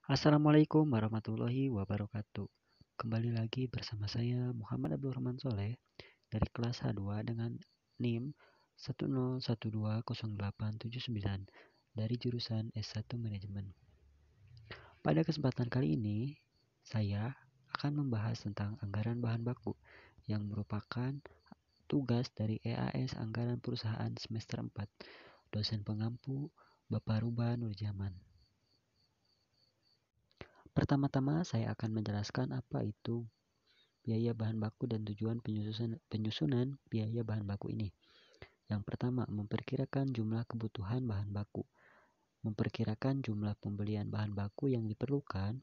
Assalamualaikum warahmatullahi wabarakatuh. Kembali lagi bersama saya Muhammad Abdul Rahman Soleh dari kelas H2 dengan NIM 101208799 dari jurusan S1 Manajemen. Pada kesempatan kali ini, saya akan membahas tentang anggaran bahan baku yang merupakan tugas dari EAS Anggaran Perusahaan semester 4. Dosen pengampu Bapak Ruba Nurjaman. Pertama-tama saya akan menjelaskan apa itu biaya bahan baku dan tujuan penyusunan biaya bahan baku ini. Yang pertama, memperkirakan jumlah kebutuhan bahan baku. Memperkirakan jumlah pembelian bahan baku yang diperlukan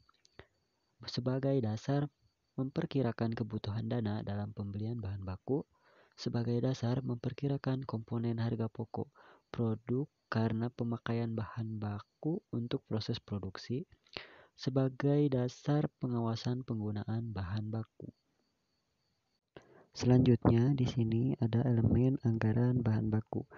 sebagai dasar memperkirakan kebutuhan dana dalam pembelian bahan baku. Sebagai dasar memperkirakan komponen harga pokok produk karena pemakaian bahan baku untuk proses produksi. Sebagai dasar pengawasan penggunaan bahan baku. Selanjutnya di sini ada elemen anggaran bahan baku,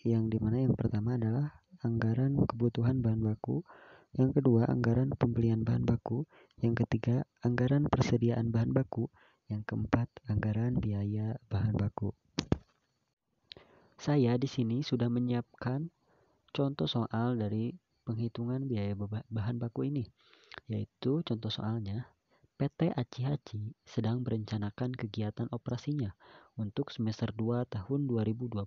yang dimana yang pertama adalah anggaran kebutuhan bahan baku, yang kedua anggaran pembelian bahan baku, yang ketiga anggaran persediaan bahan baku, yang keempat anggaran biaya bahan baku. Saya di sini sudah menyiapkan contoh soal dari penghitungan biaya bahan baku ini, yaitu contoh soalnya. PT Aci Haci sedang merencanakan kegiatan operasinya untuk semester 2 tahun 2022.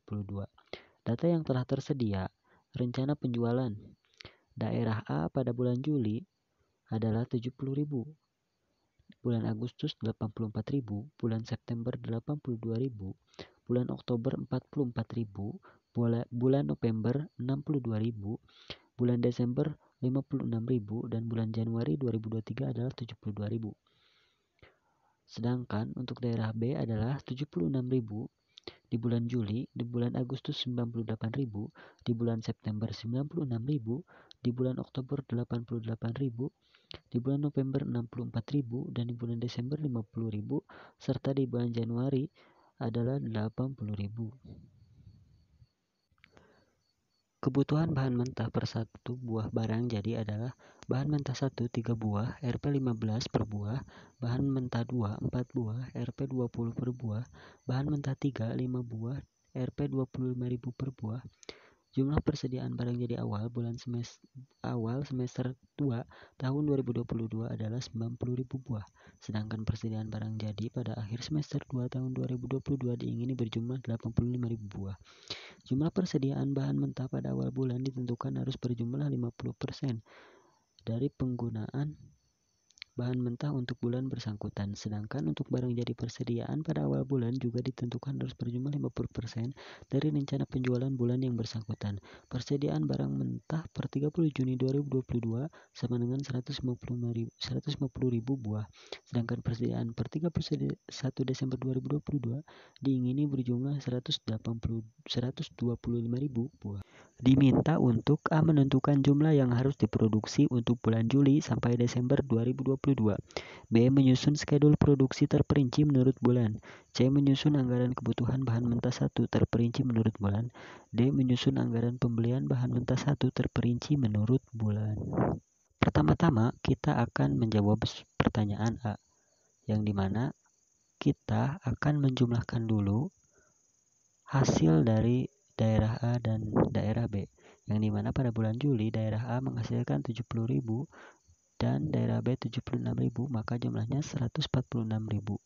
Data yang telah tersedia, rencana penjualan daerah A pada bulan Juli adalah 70.000, bulan Agustus 84.000, bulan September 82.000, bulan Oktober 44.000, bulan November 62.000, bulan Desember 56.000, dan bulan Januari 2023 adalah 72.000. Sedangkan untuk daerah B adalah 76.000 di bulan Juli, di bulan Agustus 98.000, di bulan September 96.000, di bulan Oktober 88.000, di bulan November 64.000, dan di bulan Desember 50.000, serta di bulan Januari adalah 80.000. Kebutuhan bahan mentah per satu buah barang jadi adalah bahan mentah 1 3 buah Rp 15 per buah, bahan mentah 2 4 buah Rp 20 per buah, bahan mentah 3 5 buah Rp 25.000 per buah. Jumlah persediaan barang jadi awal semester 2 tahun 2022 adalah 90.000 buah. Sedangkan persediaan barang jadi pada akhir semester 2 tahun 2022 diingini berjumlah 85.000 buah. Jumlah persediaan bahan mentah pada awal bulan ditentukan harus berjumlah 50% dari penggunaan bahan mentah untuk bulan bersangkutan. Sedangkan untuk barang jadi persediaan pada awal bulan juga ditentukan harus berjumlah 50% dari rencana penjualan bulan yang bersangkutan. Persediaan barang mentah per 30 Juni 2022 sama dengan 150.000 buah. Sedangkan persediaan per 31 Desember 2022 diingini berjumlah 125.000 buah. Diminta untuk A. menentukan jumlah yang harus diproduksi untuk bulan Juli sampai Desember 2022. B. menyusun skedul produksi terperinci menurut bulan. C. menyusun anggaran kebutuhan bahan mentah 1 terperinci menurut bulan. D. menyusun anggaran pembelian bahan mentah 1 terperinci menurut bulan. Pertama-tama kita akan menjawab pertanyaan A, yang dimana kita akan menjumlahkan dulu hasil dari daerah A dan daerah B, yang dimana pada bulan Juli daerah A menghasilkan 70.000 dan daerah B 76.000, maka jumlahnya 146.000.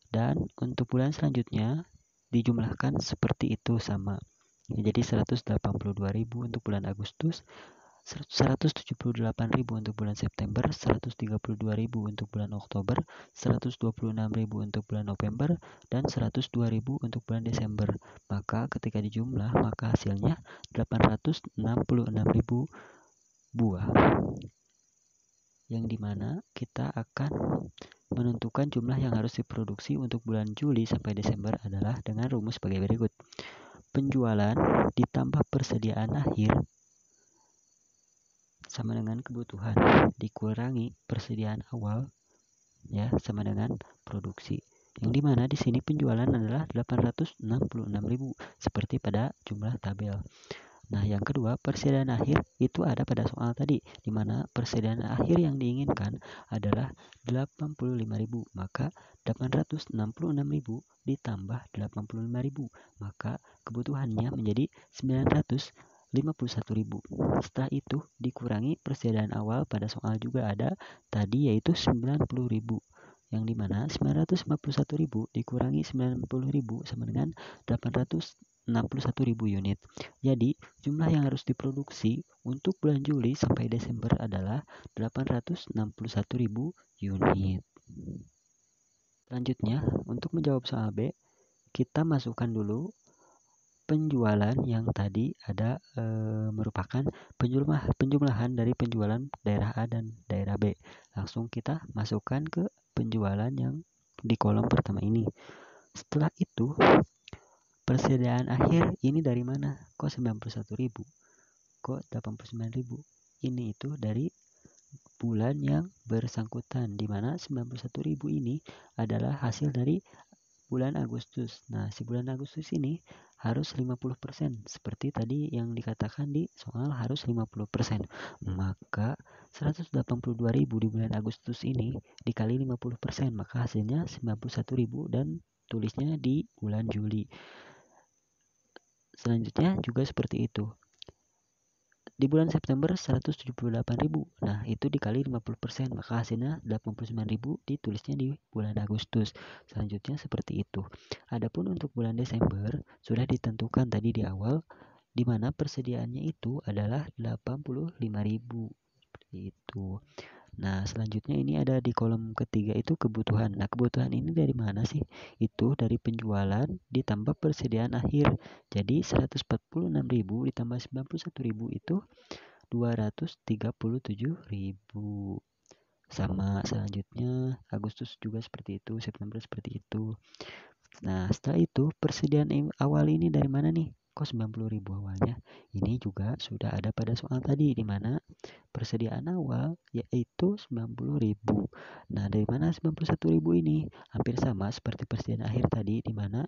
Dan untuk bulan selanjutnya dijumlahkan seperti itu sama. Jadi 182.000 untuk bulan Agustus, 178.000 untuk bulan September, 132.000 untuk bulan Oktober, 126.000 untuk bulan November, dan 102.000 untuk bulan Desember. Maka ketika dijumlah, maka hasilnya 866.000 buah. Yang dimana kita akan menentukan jumlah yang harus diproduksi untuk bulan Juli sampai Desember adalah dengan rumus sebagai berikut. Penjualan ditambah persediaan akhir sama dengan kebutuhan dikurangi persediaan awal, ya, sama dengan produksi. Yang dimana di sini penjualan adalah 866.000 seperti pada jumlah tabel. Nah, yang kedua, persediaan akhir itu ada pada soal tadi, di mana persediaan akhir yang diinginkan adalah 85.000, maka 866.000 ditambah 85.000, maka kebutuhannya menjadi 951.000. Setelah itu dikurangi persediaan awal pada soal juga ada tadi, yaitu 90.000, yang dimana 951.000 dikurangi 90.000 sama dengan 861.000 unit. Jadi jumlah yang harus diproduksi untuk bulan Juli sampai Desember adalah 861.000 unit. Selanjutnya, untuk menjawab soal B, kita masukkan dulu penjualan yang tadi ada merupakan penjumlahan dari penjualan daerah A dan daerah B. Langsung kita masukkan ke penjualan yang di kolom pertama ini. Setelah itu, persediaan akhir ini dari mana? Kok 91.000? Kok 89.000? Ini itu dari bulan yang bersangkutan, di mana 91.000 ini adalah hasil dari bulan Agustus. Nah, si bulan Agustus ini harus 50%, seperti tadi yang dikatakan di soal harus 50%. Maka 182.000 di bulan Agustus ini dikali 50%, maka hasilnya 91.000 dan tulisnya di bulan Juli. Selanjutnya juga seperti itu. Di bulan September 178.000. Nah, itu dikali 50%, maka hasilnya 89.000 ditulisnya di bulan Agustus. Selanjutnya seperti itu. Adapun untuk bulan Desember sudah ditentukan tadi di awal, di mana persediaannya itu adalah 85.000. Itu. Nah, selanjutnya ini ada di kolom ketiga itu kebutuhan. Nah, kebutuhan ini dari mana sih? Itu dari penjualan ditambah persediaan akhir. Jadi 146.000 ditambah 91.000 itu 237.000. Sama selanjutnya Agustus juga seperti itu, September seperti itu. Nah, setelah itu persediaan awal ini dari mana nih? Kok 90.000 awalnya? Ini juga sudah ada pada soal tadi, di mana persediaan awal yaitu 90.000. Nah, dari mana 91.000 ini? Hampir sama seperti persediaan akhir tadi, di mana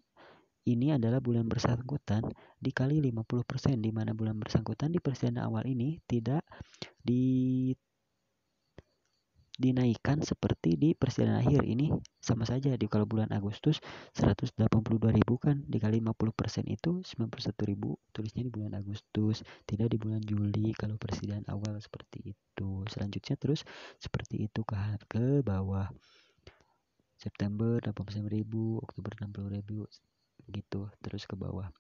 ini adalah bulan bersangkutan dikali 50%, di mana bulan bersangkutan di persediaan awal ini tidak dinaikkan seperti di persediaan akhir. Ini sama saja, di kalau bulan Agustus 182.000 kan dikali 50% itu 91.000, tulisnya di bulan Agustus, tidak di bulan Juli kalau persediaan awal seperti itu. Selanjutnya terus seperti itu ke bawah. September 89.000, Oktober 60.000 gitu terus ke bawah.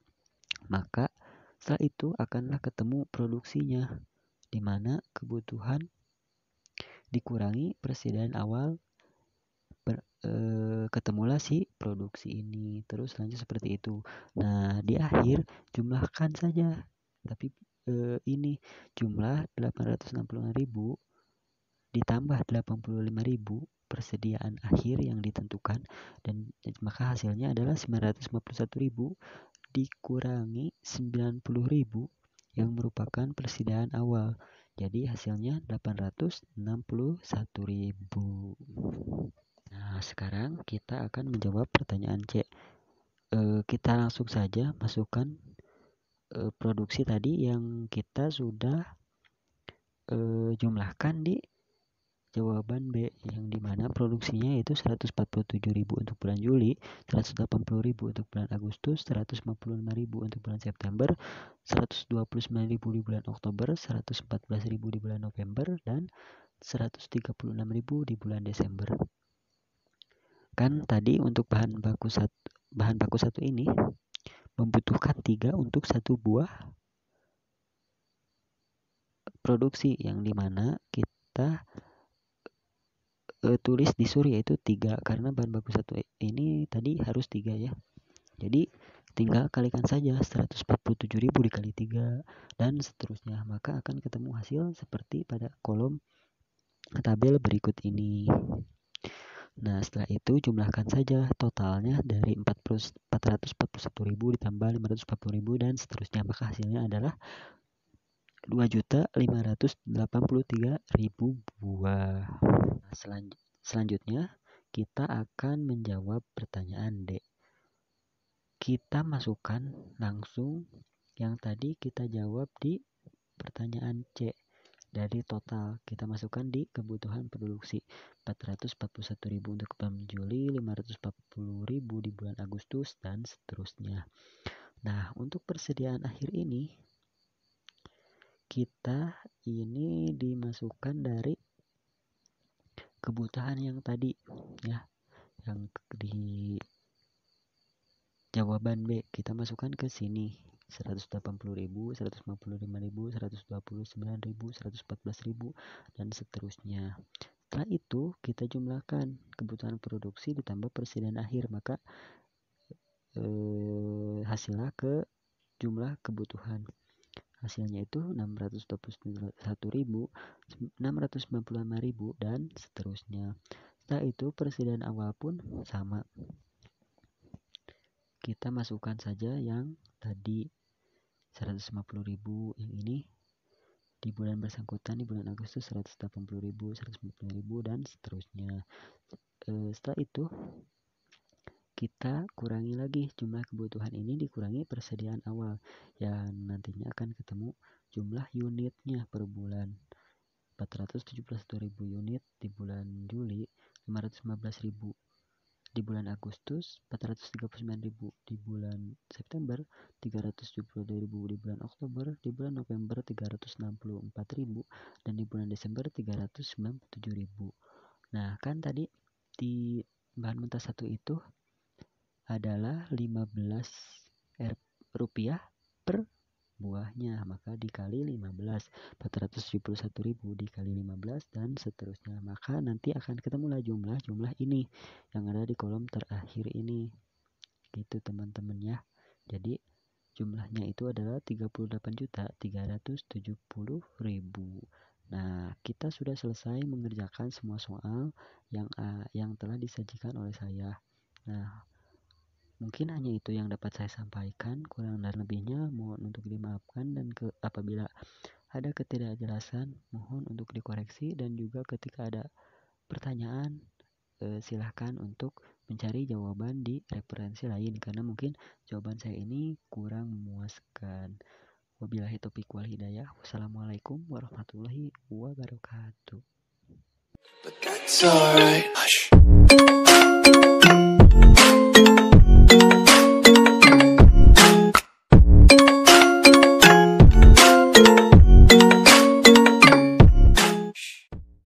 Maka setelah itu akanlah ketemu produksinya, di mana kebutuhan dikurangi persediaan awal, ketemulah si produksi ini. Terus lanjut seperti itu. Nah, di akhir jumlahkan saja. Tapi ini jumlah 866.000 ditambah 85.000 persediaan akhir yang ditentukan, dan maka hasilnya adalah 951.000 dikurangi 90.000 yang merupakan persediaan awal. Jadi hasilnya 861.000. Nah, sekarang kita akan menjawab pertanyaan C. Kita langsung saja masukkan produksi tadi yang kita sudah jumlahkan di jawaban B, yang dimana produksinya itu 147.000 untuk bulan Juli, 180.000 untuk bulan Agustus, 155.000 untuk bulan September, 129.000 di bulan Oktober, 114.000 di bulan November, dan 136.000 di bulan Desember. Kan tadi untuk bahan baku satu ini membutuhkan 3 untuk satu buah produksi, yang dimana kita tulis di sur yaitu 3, karena bahan baku satu ini tadi harus 3 ya. Jadi tinggal kalikan saja 147.000 dikali 3 dan seterusnya, maka akan ketemu hasil seperti pada kolom tabel berikut ini. Nah, setelah itu jumlahkan saja totalnya dari 441.000 ditambah 540.000 dan seterusnya, maka hasilnya adalah 2.583.000 buah. Nah, selanjutnya kita akan menjawab pertanyaan D. Kita masukkan langsung Yang tadi kita jawab di pertanyaan C. Dari total kita masukkan di kebutuhan produksi 441.000 untuk bulan Juli, 540.000 di bulan Agustus, dan seterusnya. Nah, untuk persediaan akhir ini kita ini dimasukkan dari kebutuhan yang tadi ya, yang di jawaban B kita masukkan ke sini 180.000, 155.000, 129.000, 114.000 dan seterusnya. Setelah itu kita jumlahkan kebutuhan produksi ditambah persediaan akhir, maka hasilnya ke jumlah kebutuhan. Hasilnya itu 621.000, 695.000 dan seterusnya. Setelah itu persediaan awal pun sama. Kita masukkan saja yang tadi 150.000, yang ini di bulan bersangkutan di bulan Agustus 180.000, 150.000 dan seterusnya. Setelah itu kita kurangi lagi jumlah kebutuhan ini dikurangi persediaan awal yang nantinya akan ketemu jumlah unitnya per bulan. 471.000 unit di bulan Juli, 515.000 di bulan Agustus, 439.000 di bulan September, 372.000 di bulan Oktober, di bulan November 364.000 dan di bulan Desember 397.000. Nah, kan tadi di bahan mentah 1 itu adalah 15 rupiah per buahnya, maka dikali 15, 471.000 dikali 15 dan seterusnya, maka nanti akan ketemulah jumlah ini yang ada di kolom terakhir ini gitu teman-teman ya. Jadi jumlahnya itu adalah 38.370.000. Nah, kita sudah selesai mengerjakan semua soal yang telah disajikan oleh saya. Nah, mungkin hanya itu yang dapat saya sampaikan, kurang dan lebihnya mohon untuk dimaafkan, dan apabila ada ketidakjelasan mohon untuk dikoreksi, dan juga ketika ada pertanyaan silahkan untuk mencari jawaban di referensi lain karena mungkin jawaban saya ini kurang memuaskan. Wabillahi taufiq wal hidayah. Wassalamualaikum warahmatullahi wabarakatuh. But that's alright. Hush.